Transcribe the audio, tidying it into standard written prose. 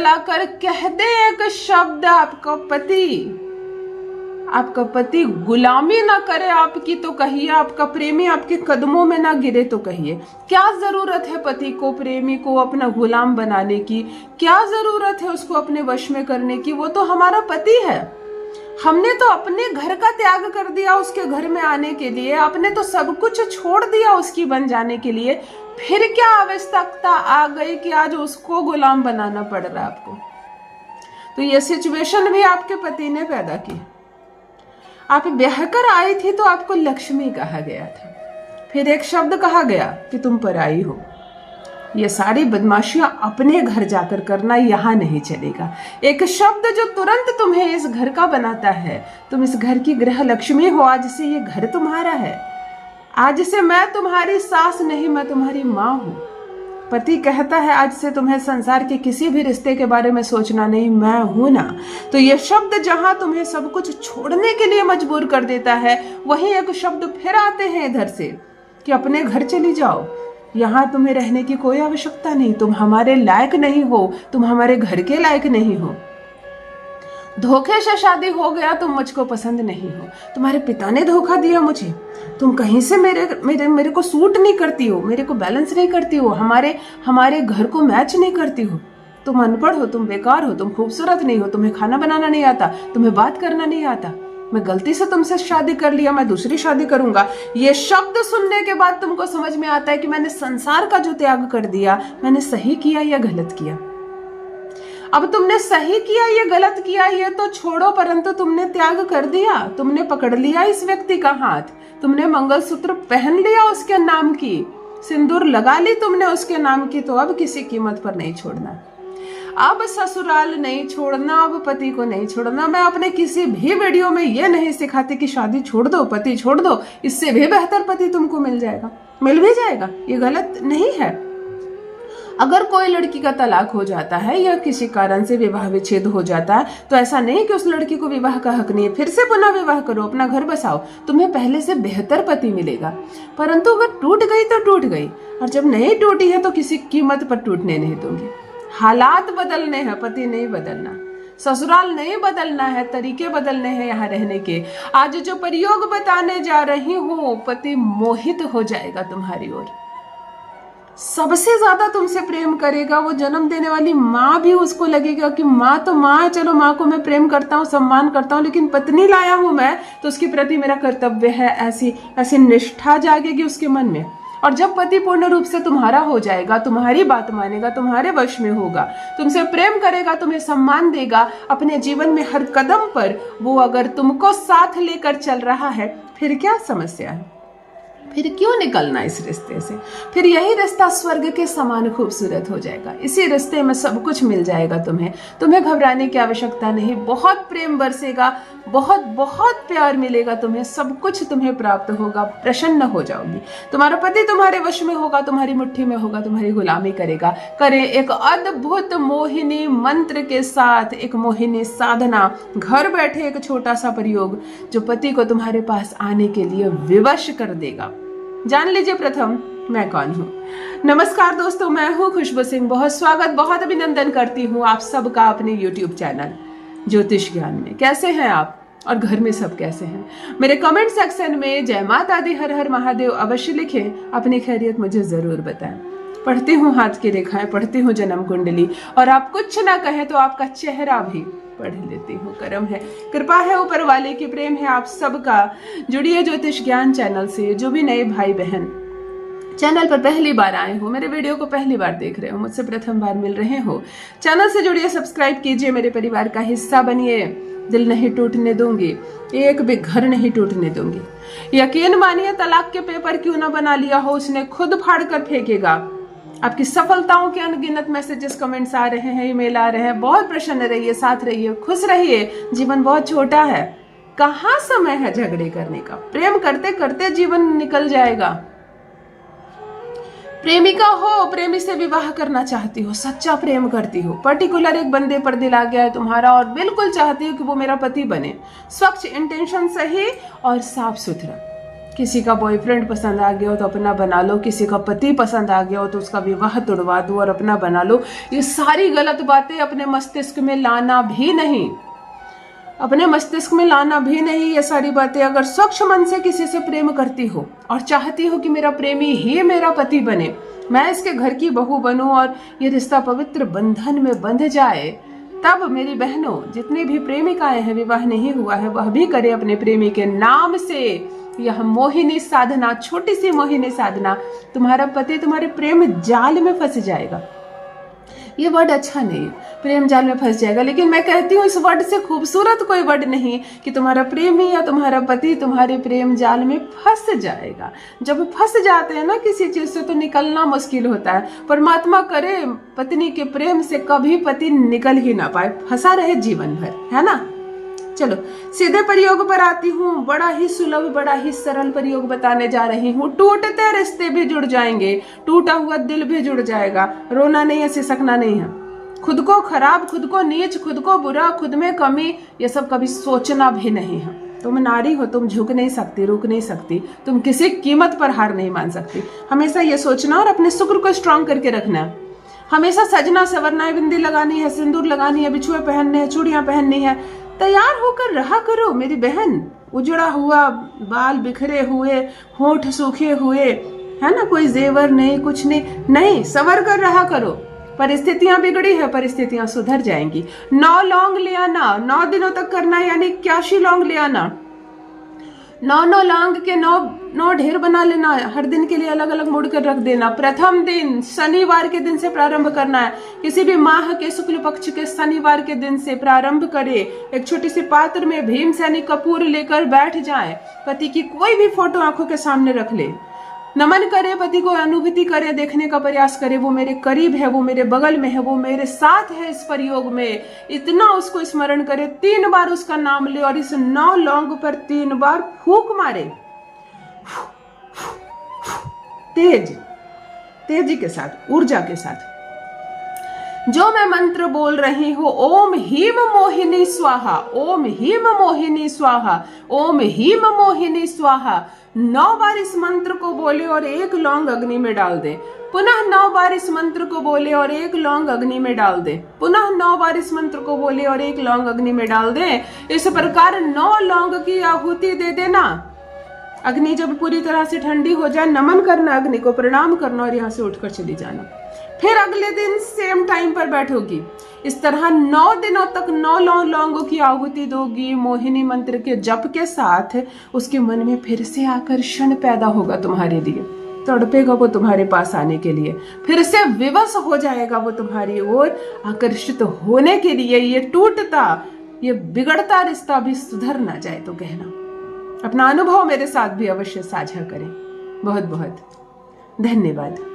जलाकर कह दे एक शब्द, आपका पति गुलामी ना करे आपकी तो कहिए, आपका प्रेमी आपके कदमों में ना गिरे तो कहिए। क्या जरूरत है पति को, प्रेमी को अपना गुलाम बनाने की? क्या जरूरत है उसको अपने वश में करने की? वो तो हमारा पति है। हमने तो अपने घर का त्याग कर दिया उसके घर में आने के लिए, आपने तो सब कुछ छोड़ दिया उसकी बन जाने के लिए। फिर क्या आवश्यकता आ गई कि आज उसको गुलाम बनाना पड़ रहा है आपको? तो ये सिचुएशन भी आपके पति ने पैदा की। आप ब्याह कर आई थी तो आपको लक्ष्मी कहा गया था, फिर एक शब्द कहा गया कि तुम पराई हो। ये सारी बदमाशियां अपने घर जाकर करना, यहाँ नहीं चलेगा। एक शब्द जो तुरंत तुम्हें इस घर का बनाता है, तुम इस घर की गृह लक्ष्मी हो, आज से ये घर तुम्हारा है। आज से मैं तुम्हारी सास नहीं, मैं तुम्हारी माँ हूँ। पति कहता है आज से तुम्हें संसार के किसी भी रिश्ते के बारे में सोचना नहीं, मैं हूं ना। तो ये शब्द जहां तुम्हें सब कुछ छोड़ने के लिए मजबूर कर देता है, वहीं एक शब्द फिर आते हैं इधर से कि अपने घर चली जाओ, यहाँ तुम्हें रहने की कोई आवश्यकता नहीं, तुम हमारे लायक नहीं हो, तुम हमारे घर के लायक नहीं हो। धोखे से शादी हो गया, तुम मुझको पसंद नहीं हो, तुम्हारे पिता ने धोखा दिया मुझे, तुम कहीं से मेरे को सूट नहीं करती हो, मेरे को बैलेंस नहीं करती हो, हमारे घर को मैच नहीं करती हो, तुम अनपढ़ हो, तुम बेकार हो, तुम खूबसूरत नहीं हो, तुम्हें खाना बनाना नहीं आता, तुम्हें बात करना नहीं आता, मैं गलती से तुमसे शादी कर लिया, मैं दूसरी शादी करूंगा। ये शब्द सुनने के बाद तुमको समझ में आता है कि मैंने संसार का जो त्याग कर दिया, मैंने सही किया या गलत किया। अब तुमने सही किया या गलत किया ये तो छोड़ो, परंतु तुमने त्याग कर दिया, तुमने पकड़ लिया इस व्यक्ति का हाथ, तुमने मंगलसूत्र पहन लिया उसके नाम की, सिंदूर लगा ली तुमने उसके नाम की, तो अब किसी कीमत पर नहीं छोड़ना। अब ससुराल नहीं छोड़ना, अब पति को नहीं छोड़ना। मैं अपने किसी भी वीडियो में ये नहीं सिखाती कि शादी छोड़ दो, पति छोड़ दो, इससे भी बेहतर पति तुमको मिल जाएगा, मिल भी जाएगा, ये गलत नहीं है। अगर कोई लड़की का तलाक हो जाता है या किसी कारण से विवाह विच्छेद हो जाता है, तो ऐसा नहीं कि उस लड़की को विवाह का हक नहीं है, फिर से पुनः विवाह करो, अपना घर बसाओ, तुम्हें पहले से बेहतर पति मिलेगा। परंतु अगर टूट गई तो टूट गई, और जब नहीं टूटी है तो किसी कीमत पर टूटने नहीं दूंगी। हालात बदलने हैं, पति नहीं बदलना, ससुराल नहीं बदलना है, तरीके बदलने हैं यहाँ रहने के। आज जो प्रयोग बताने जा रही हूँ, पति मोहित हो जाएगा तुम्हारी ओर, सबसे ज्यादा तुमसे प्रेम करेगा। वो जन्म देने वाली माँ भी उसको लगेगा कि माँ तो माँ है, चलो माँ को मैं प्रेम करता हूँ, सम्मान करता हूँ, लेकिन पत्नी लाया हूं मैं तो उसके प्रति मेरा कर्तव्य है, ऐसी निष्ठा जागेगी उसके मन में। और जब पति पूर्ण रूप से तुम्हारा हो जाएगा, तुम्हारी बात मानेगा, तुम्हारे वश में होगा, तुमसे प्रेम करेगा, तुम्हें सम्मान देगा अपने जीवन में हर कदम पर, वो अगर तुमको साथ लेकर चल रहा है, फिर क्या समस्या है? फिर क्यों निकलना इस रिश्ते से? फिर यही रिश्ता स्वर्ग के समान खूबसूरत हो जाएगा। इसी रिश्ते में सब कुछ मिल जाएगा तुम्हें घबराने की आवश्यकता नहीं। बहुत प्रेम बरसेगा, बहुत बहुत प्यार मिलेगा तुम्हें, सब कुछ तुम्हें प्राप्त होगा, प्रसन्न हो जाओगी। तुम्हारा पति तुम्हारे वश में होगा, तुम्हारी मुट्ठी में होगा, तुम्हारी गुलामी करेगा। करे एक अद्भुत मोहिनी मंत्र के साथ एक मोहिनी साधना, घर बैठे एक छोटा सा प्रयोग जो पति को तुम्हारे पास आने के लिए विवश कर देगा। जान लीजिए प्रथम मैं कौन हूँ। नमस्कार दोस्तों, मैं हूँ खुशबू सिंह। बहुत स्वागत, बहुत अभिनंदन करती हूँ आप सबका अपने YouTube चैनल ज्योतिष ज्ञान में। कैसे हैं आप और घर में सब कैसे हैं? मेरे कमेंट सेक्शन में जय माता दी, हर हर महादेव अवश्य लिखें, अपनी खैरियत मुझे जरूर बताएं। पढ़ती हूँ हाथ की रेखाएं, पढ़ती हूँ जन्म कुंडली, और आप कुछ ना कहें तो आपका चेहरा भी पढ़ लेती हूँ। करम है, कृपा है ऊपर वाले की, प्रेम है आप सबका। जुड़िए ज्योतिष ज्ञान चैनल से। जो भी नए भाई बहन चैनल पर पहली बार आए हो, मेरे वीडियो को पहली बार देख रहे हो, मुझसे प्रथम बार मिल रहे हो, चैनल से जुड़िए, सब्सक्राइब कीजिए, मेरे परिवार का हिस्सा बनिए। दिल नहीं टूटने दूंगी, एक भी घर नहीं टूटने दूंगी। यकीन मानिए, तलाक के पेपर क्यों ना बना लिया हो, उसने खुद फाड़ कर फेंकेगा। आपकी सफलताओं के अनगिनत मैसेजेस, कमेंट्स आ रहे हैं, ईमेल आ रहे हैं। बहुत प्रसन्न रहिए, साथ रहिए, खुश रहिए। जीवन बहुत छोटा है, कहाँ समय है झगड़े करने का। प्रेम करते करते जीवन निकल जाएगा। प्रेमिका हो, प्रेमी से विवाह करना चाहती हो, सच्चा प्रेम करती हो, पर्टिकुलर एक बंदे पर दिल आ गया है तुम्हारा और बिल्कुल चाहती हो कि वो मेरा पति बने, स्वच्छ इंटेंशन सही और साफ सुथरा, किसी का बॉयफ्रेंड पसंद आ गया हो तो अपना बना लो, किसी का पति पसंद आ गया हो तो उसका विवाह तुड़वा दो और अपना बना लो। ये सारी गलत बातें अपने मस्तिष्क में लाना भी नहीं, अपने मस्तिष्क में लाना भी नहीं ये सारी बातें। अगर स्वच्छ मन से किसी से प्रेम करती हो और चाहती हो कि मेरा प्रेमी ही मेरा पति बने, मैं इसके घर की बहू बनूं और ये रिश्ता पवित्र बंधन में बंध जाए, तब मेरी बहनों, जितनी भी प्रेमिकाएं हैं, विवाह नहीं हुआ है, वह भी करे अपने प्रेमी के नाम से यह मोहिनी साधना, छोटी सी मोहिनी साधना। तुम्हारा पति तुम्हारे प्रेम जाल में फंस जाएगा। ये वर्ड अच्छा नहीं है, प्रेम जाल में फंस जाएगा, लेकिन मैं कहती हूँ इस वर्ड से खूबसूरत कोई वर्ड नहीं कि तुम्हारा प्रेमी या तुम्हारा पति तुम्हारे प्रेम जाल में फंस जाएगा। जब फंस जाते हैं ना किसी चीज से तो निकलना मुश्किल होता है। परमात्मा करे पत्नी के प्रेम से कभी पति निकल ही ना पाए, फंसा रहे जीवन भर, है ना। चलो सीधे प्रयोग पर आती हूँ। बड़ा ही सुलभ, बड़ा ही सरल प्रयोग बताने जा रही हूँ। टूटते रिश्ते भी जुड़ जाएंगे, टूटा हुआ दिल भी जुड़ जाएगा। रोना नहीं है, सिसकना नहीं है। खुद को खराब, खुद को नीच, खुद को बुरा, खुद में कमी, ये सब कभी सोचना भी नहीं है। तुम नारी हो, तुम झुक नहीं सकती, रुक नहीं सकती, तुम किसी कीमत पर हार नहीं मान सकती। हमेशा ये सोचना और अपने शुक्र को स्ट्रांग करके रखना। हमेशा सजना संवरना है, बिंदी लगानी है, सिंदूर लगानी है, बिछुए पहनने हैं, चूड़ियां पहननी है। तैयार होकर रहा करो मेरी बहन। उजड़ा हुआ बाल, बिखरे हुए होंठ, सूखे हुए, है ना, कोई जेवर नहीं, कुछ नहीं, संवर कर रहा करो। परिस्थितियां बिगड़ी है, परिस्थितियां सुधर जाएंगी। 9 लौंग ले आना, 9 दिनों तक करना, यानी 81 लौंग ले आना। 9 लौंग के 9 ढेर बना लेना, हर दिन के लिए अलग अलग मोड़ कर रख देना। प्रथम दिन शनिवार के दिन से प्रारंभ करना है। किसी भी माह के शुक्ल पक्ष के शनिवार के दिन से प्रारंभ करे। एक छोटी सी पात्र में भीमसेनी कपूर लेकर बैठ जाए, पति की कोई भी फोटो आंखों के सामने रख ले, नमन करे, पति को अनुभूति करे, देखने का प्रयास करे वो मेरे करीब है, वो मेरे बगल में है, वो मेरे साथ है इस प्रयोग में। इतना उसको स्मरण करे, 3 बार उसका नाम ले और इस 9 लौंग पर 3 बार फूंक मारे, तेजी के साथ, ऊर्जा के साथ। जो मैं मंत्र बोल रही हूँ, ओम हीम मोहिनी स्वाहा, ओम हीम मोहिनी स्वाहा, ओम हीम मोहिनी स्वाहा। 9 बार इस मंत्र को बोले और 1 लौंग अग्नि में डाल दे। पुनः 9 बार इस मंत्र को बोले और 1 लौंग अग्नि में डाल दे। पुनः 9 बार इस मंत्र को बोले और 1 लौंग अग्नि में डाल दे। इस प्रकार 9 लौंग की आहुति दे देना। अग्नि जब पूरी तरह से ठंडी हो जाए, नमन करना, अग्नि को प्रणाम करना और यहाँ से उठकर चली जाना। फिर अगले दिन सेम टाइम पर बैठोगी। इस तरह 9 दिनों तक 9 लौंगों की आहुति दोगी मोहिनी मंत्र के जप के साथ। उसके मन में फिर से आकर्षण पैदा होगा तुम्हारे लिए, तड़पेगा वो तुम्हारे पास आने के लिए, फिर से विवश हो जाएगा वो तुम्हारी ओर आकर्षित होने के लिए। ये टूटता, ये बिगड़ता रिश्ता भी सुधर ना जाए तो कहना। अपना अनुभव मेरे साथ भी अवश्य साझा करें। बहुत बहुत धन्यवाद।